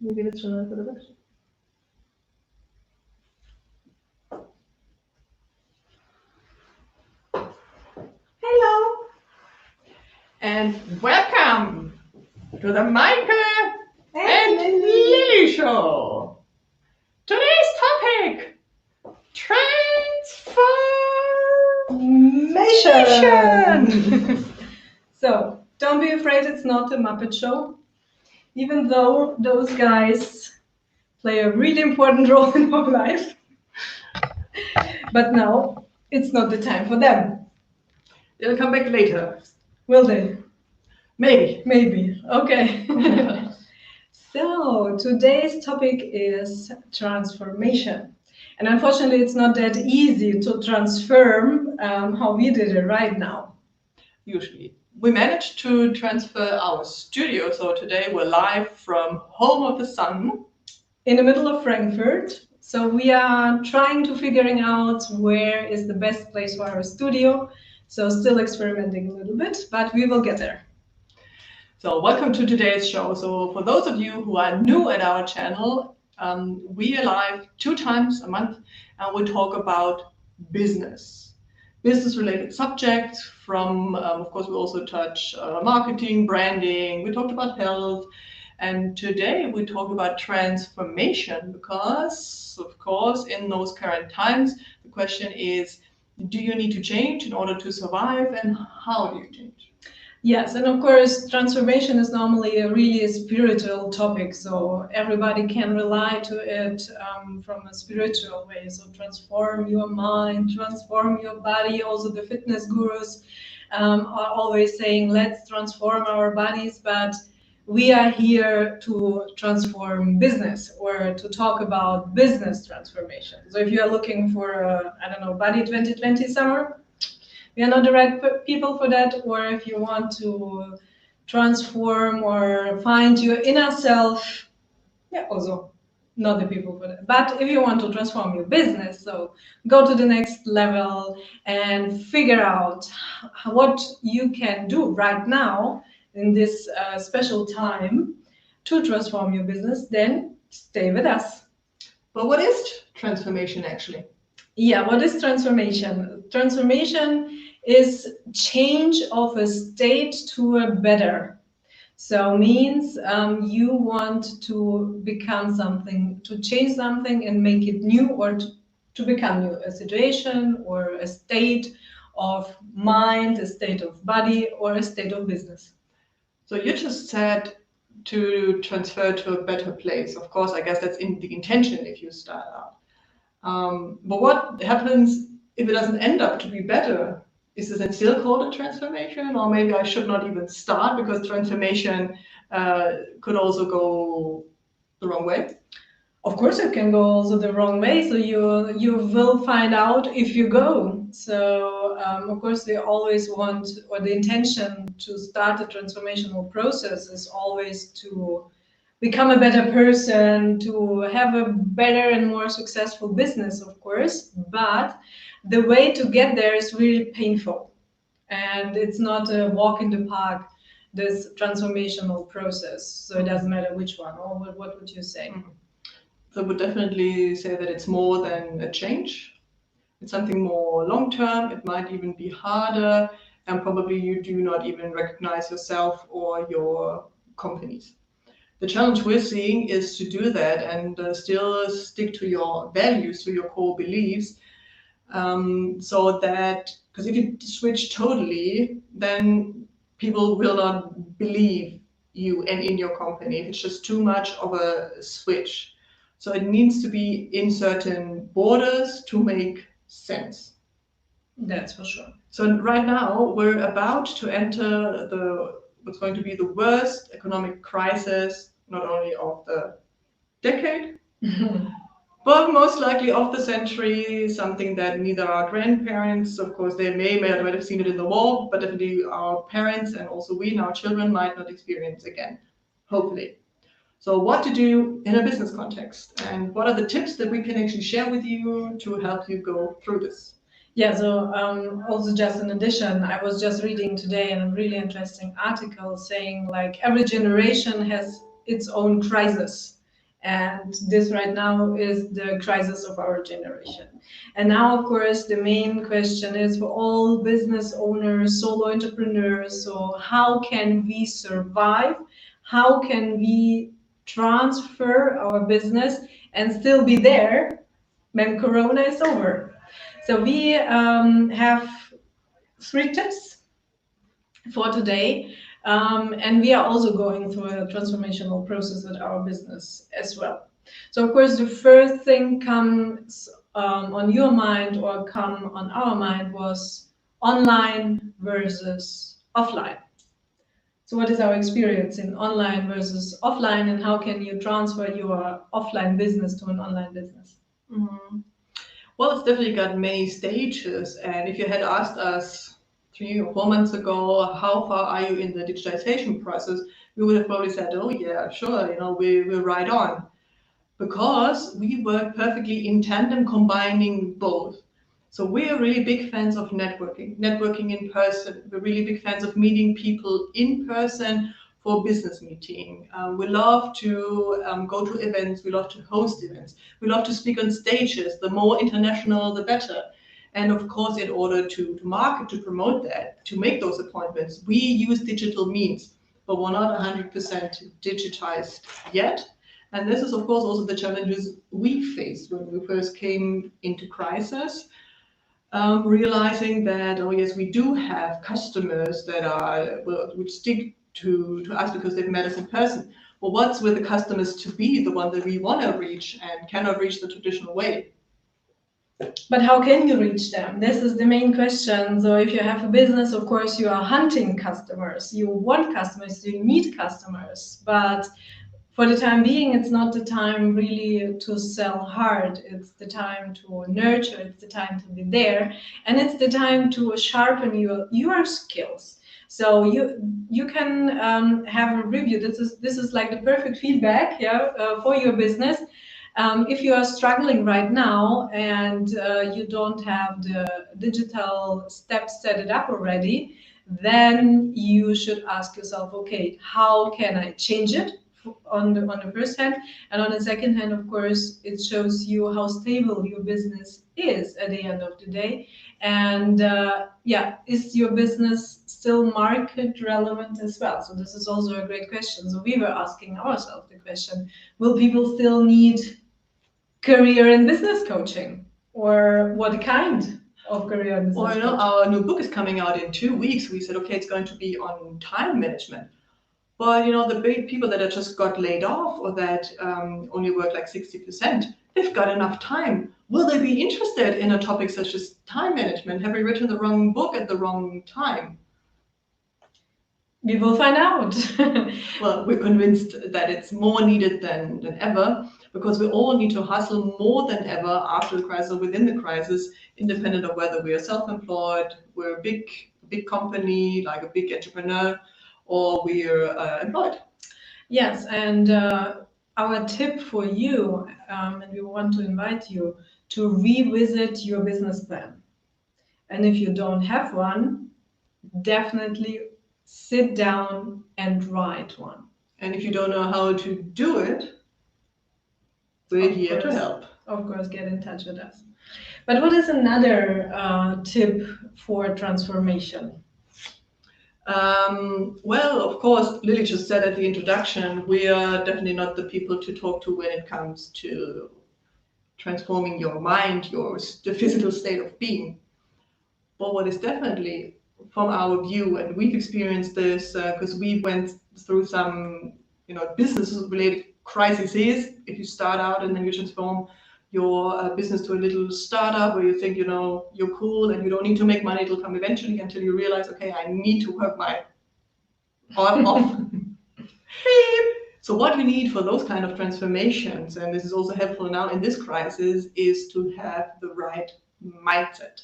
Wie geht es schon für der Hello and welcome to the Maike and Lilli show. Today's topic: transformation. So don't be afraid, it's not a Muppet show, even though those guys play a really important role in our life. But now it's not the time for them. They'll come back later. Will they? Maybe. Maybe. Okay. So today's topic is transformation. And unfortunately, it's not that easy to transform how we did it right now. Usually. We managed to transfer our studio, so today we're live from Home of the Sun. In the middle of Frankfurt. So we are trying to figuring out where is the best place for our studio. So still experimenting a little bit, but we will get there. So welcome to today's show. So for those of you who are new at our channel, we are live 2 times a month and we talk about business related subjects from, of course, we also touch marketing, branding, we talked about health, and today we talk about transformation because, of course, in those current times, the question is, do you need to change in order to survive, and how do you change? Yes, and of course, transformation is normally a really spiritual topic, so everybody can rely to it from a spiritual way. So transform your mind, transform your body. Also, the fitness gurus are always saying, let's transform our bodies, but we are here to transform business or to talk about business transformation. So if you are looking for a, I don't know, Body 2020 summer, we are not the right people for that. Or if you want to transform or find your inner self, yeah, also not the people for that. But if you want to transform your business, so go to the next level and figure out what you can do right now in this special time to transform your business, then stay with us. But what is transformation actually? Yeah, what is transformation? Transformation is change of a state to a better. So means you want to become something, to change something and make it new, or to become new, a situation or a state of mind, a state of body, or a state of business. So you just said to transfer to a better place. Of course, I guess that's in the intention if you start out. But what happens if it doesn't end up to be better? Is this then still called a transformation? Or maybe I should not even start because transformation could also go the wrong way? Of course, it can go also the wrong way. So you will find out if you go. So of course, we always want, or the intention to start a transformational process is always to become a better person, to have a better and more successful business, of course. But the way to get there is really painful, and it's not a walk in the park, this transformational process. So it doesn't matter which one. Or what would you say? Mm-hmm. So I would definitely say that it's more than a change. It's something more long-term. It might even be harder, and probably you do not even recognize yourself or your companies. The challenge we're seeing is to do that and still stick to your values, to your core beliefs, so that, because if you switch totally, then people will not believe you and in your company. It's just too much of a switch. So it needs to be in certain borders to make sense. That's for sure. So right now we're about to enter what's going to be the worst economic crisis, not only of the decade, but most likely of the century, something that neither our grandparents, of course, they may not have seen it in the war, but definitely our parents and also we and our children might not experience again, hopefully. So what to do in a business context, and what are the tips that we can actually share with you to help you go through this? Yeah, so also just in addition, I was just reading today a really interesting article saying like every generation has its own crisis. And this right now is the crisis of our generation. And now, of course, the main question is for all business owners, solo entrepreneurs. So, how can we survive? How can we transfer our business and still be there when Corona is over? So, we have three tips for today. And we are also going through a transformational process with our business as well. So, of course, the first thing comes on your mind or come on our mind was online versus offline. So, what is our experience in online versus offline, and how can you transfer your offline business to an online business? Mhm. Well, it's definitely got many stages. And if you had asked us 3 or 4 months ago, how far are you in the digitization process, we would have probably said, oh, yeah, sure, we're right on. Because we work perfectly in tandem, combining both. So we're really big fans of networking in person. We're really big fans of meeting people in person for business meeting. We love to go to events. We love to host events. We love to speak on stages. The more international, the better. And of course, in order to market, to promote that, to make those appointments, we use digital means, but we're not 100% digitized yet. And this is, of course, also the challenges we faced when we first came into crisis, realizing that, oh yes, we do have customers that which stick to us because they've met us in person. Well, what's with the customers to be the one that we want to reach and cannot reach the traditional way? But how can you reach them? This is the main question. So if you have a business, of course, you are hunting customers. You want customers, you need customers. But for the time being, it's not the time really to sell hard. It's the time to nurture. It's the time to be there, and it's the time to sharpen your skills. So you can have a review. This is like the perfect feedback, yeah, for your business. If you are struggling right now and you don't have the digital steps set it up already, then you should ask yourself, okay, how can I change it? On the first hand, and on the second hand, of course, it shows you how stable your business is at the end of the day. And yeah, is your business still market relevant as well? So this is also a great question. So we were asking ourselves the question, will people still need career and business coaching, or what kind of career and business Well, coaching? our new book is coming out in 2 weeks. We said, okay, it's going to be on time management. But the big people that have just got laid off or that only work like 60%, they've got enough time. Will they be interested in a topic such as time management? Have we written the wrong book at the wrong time? We will find out. Well, we're convinced that it's more needed than ever, because we all need to hustle more than ever after the crisis or within the crisis, independent of whether we are self-employed, we're a big company, like a big entrepreneur, or we're employed. Yes, and our tip for you, and we want to invite you to revisit your business plan. And if you don't have one, definitely sit down and write one. And if you don't know how to do it, we're Of here to course. help. Of course, get in touch with us. But what is another tip for transformation? Well, of course, Lilli just said at the introduction, we are definitely not the people to talk to when it comes to transforming your mind, the physical state of being. But what is definitely from our view, and we've experienced this because we went through some, business-related crises. If you start out and then you transform your business to a little startup where you think, you're cool and you don't need to make money, it'll come eventually, until you realize, okay, I need to work my arm off. So what we need for those kind of transformations, and this is also helpful now in this crisis, is to have the right mindset.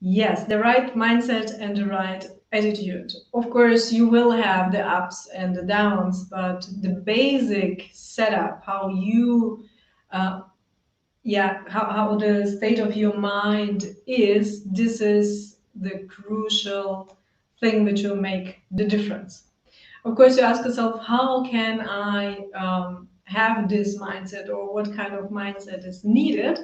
Yes, the right mindset and the right attitude. Of course, you will have the ups and the downs, but the basic setup, how you, how the state of your mind is, this is the crucial thing which will make the difference. Of course, you ask yourself, how can I have this mindset or what kind of mindset is needed.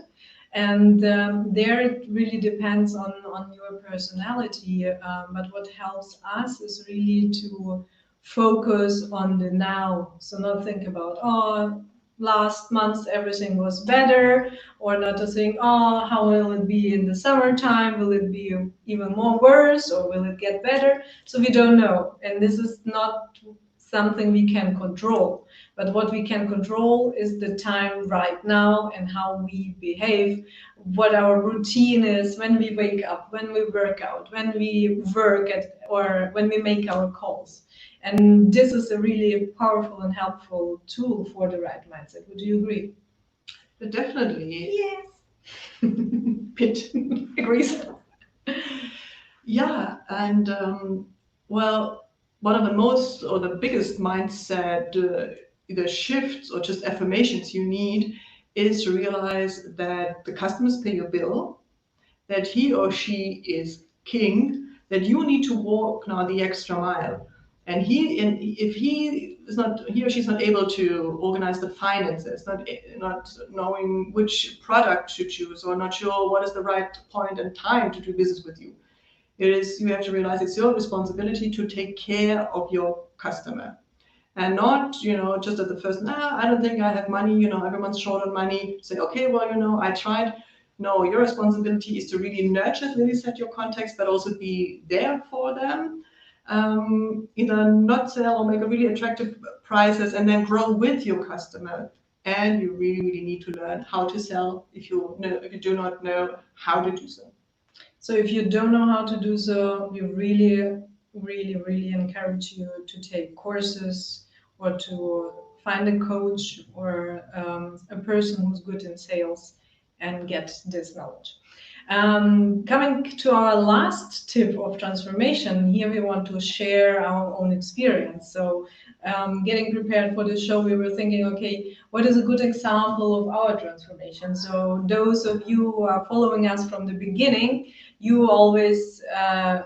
And there it really depends on your personality. But what helps us is really to focus on the now. So not think about, oh, last month everything was better, or not to think, oh, how will it be in the summertime? Will it be even more worse, or will it get better? So we don't know. And this is not something we can control. But what we can control is the time right now and how we behave, what our routine is when we wake up, when we work out, when we work at, or when we make our calls. And this is a really powerful and helpful tool for the right mindset. Would you agree? Definitely. Yes. Pit. Agrees. Yeah, and well, one of the most or the biggest mindset either shifts or just affirmations you need is to realize that the customers pay your bill, that he or she is king, that you need to walk now the extra mile. And if he is not, he or she's not able to organize the finances, not knowing which product to choose, or not sure what is the right point and time to do business with you, you have to realize it's your responsibility to take care of your customer. And not, just at the first, I don't think I have money, everyone's short on money. Say, okay, well, I tried. No, your responsibility is to really nurture, really set your context, but also be there for them. Either not sell or make a really attractive prices and then grow with your customer. And you really, really need to learn how to sell if you do not know how to do so. So if you don't know how to do so, we really, really, really encourage you to take courses or to find a coach or a person who's good in sales and get this knowledge. Coming to our last tip of transformation, here we want to share our own experience. So getting prepared for this show, we were thinking, okay, what is a good example of our transformation? So those of you who are following us from the beginning, you always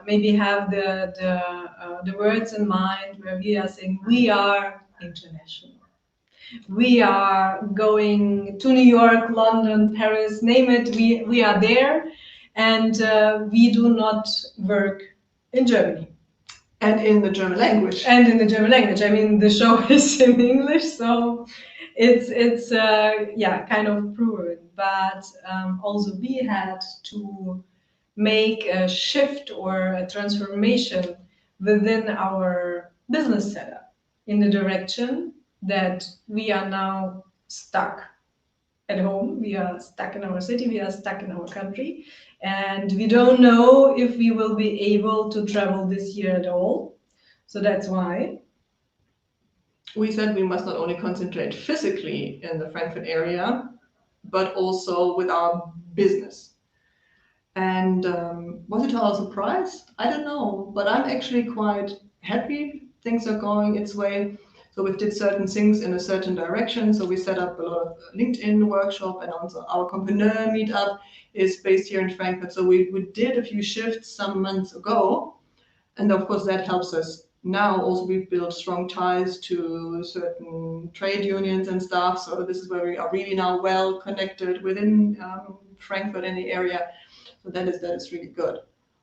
maybe have the words in mind where we are saying we are international. We are going to New York, London, Paris, name it. We are there, and we do not work in Germany. And in the German language. And in the German language. I mean, the show is in English, so it's kind of proven. But also we had to make a shift or a transformation within our business setup in the direction that we are now stuck at home, we are stuck in our city, we are stuck in our country, and we don't know if we will be able to travel this year at all. So that's why we said we must not only concentrate physically in the Frankfurt area, but also with our business. And was it to our surprise? I don't know, but I'm actually quite happy. Things are going its way. So we did certain things in a certain direction. So we set up a lot of LinkedIn workshop, and also our compreneur meetup is based here in Frankfurt. So we did a few shifts some months ago. And of course that helps us. Now also we've built strong ties to certain trade unions and stuff. So this is where we are really now well connected within Frankfurt and the area. So that is really good.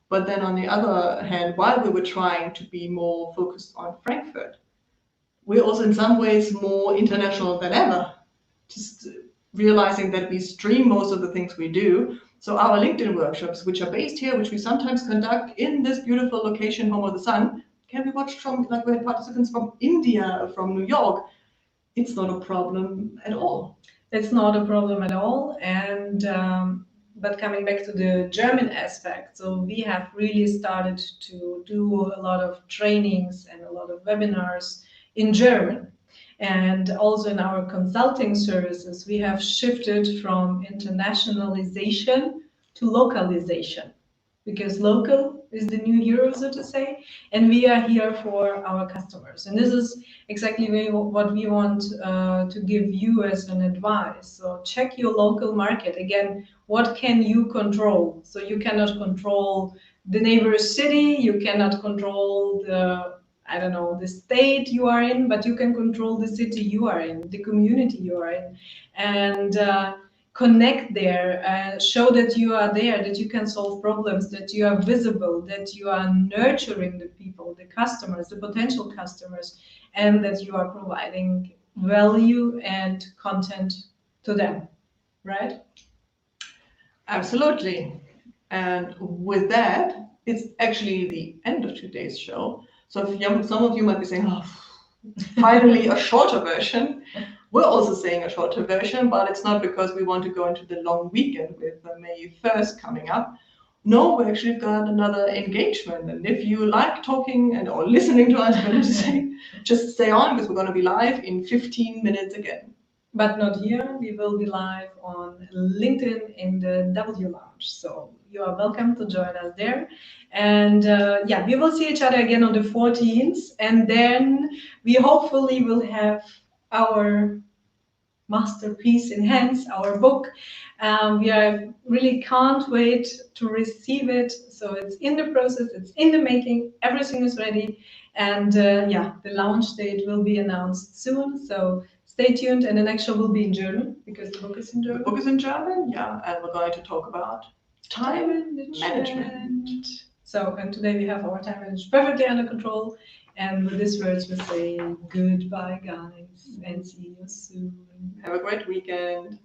But then on the other hand, while we were trying to be more focused on Frankfurt, we're also in some ways more international than ever. Just realizing that we stream most of the things we do. So our LinkedIn workshops, which are based here, which we sometimes conduct in this beautiful location, Home of the Sun, can be watched from, like we had participants from India, from New York. It's not a problem at all. It's not a problem at all. And but coming back to the German aspect, so we have really started to do a lot of trainings and a lot of webinars in German. And also in our consulting services, we have shifted from internationalization to localization, because local is the new hero, so to say, and we are here for our customers. And this is exactly what we want to give you as an advice. So check your local market. Again, what can you control? So you cannot control the neighbor's city, you cannot control the I don't know, the state you are in, but you can control the city you are in, the community you are in, and connect there, show that you are there, that you can solve problems, that you are visible, that you are nurturing the people, the customers, the potential customers, and that you are providing value and content to them, right? Absolutely. And with that, it's actually the end of today's show. So if some of you might be saying, oh, finally a shorter version. We're also saying a shorter version, but it's not because we want to go into the long weekend with May 1st coming up. No, we actually got another engagement. And if you like talking and or listening to us, better to say, just stay on because we're going to be live in 15 minutes again. But not here. We will be live on LinkedIn in the W Lounge. So you are welcome to join us there. And yeah, we will see each other again on the 14th. And then we hopefully will have our masterpiece in hands, our book. We are really can't wait to receive it. So it's in the process, it's in the making, everything is ready. And yeah, the launch date will be announced soon. So stay tuned, and the next show will be in German because the book is in German. The book is in German, yeah, and we're going to talk about time management. So, and today we have our time management perfectly under control. And with these words, we say goodbye, guys, and see you soon. Have a great weekend.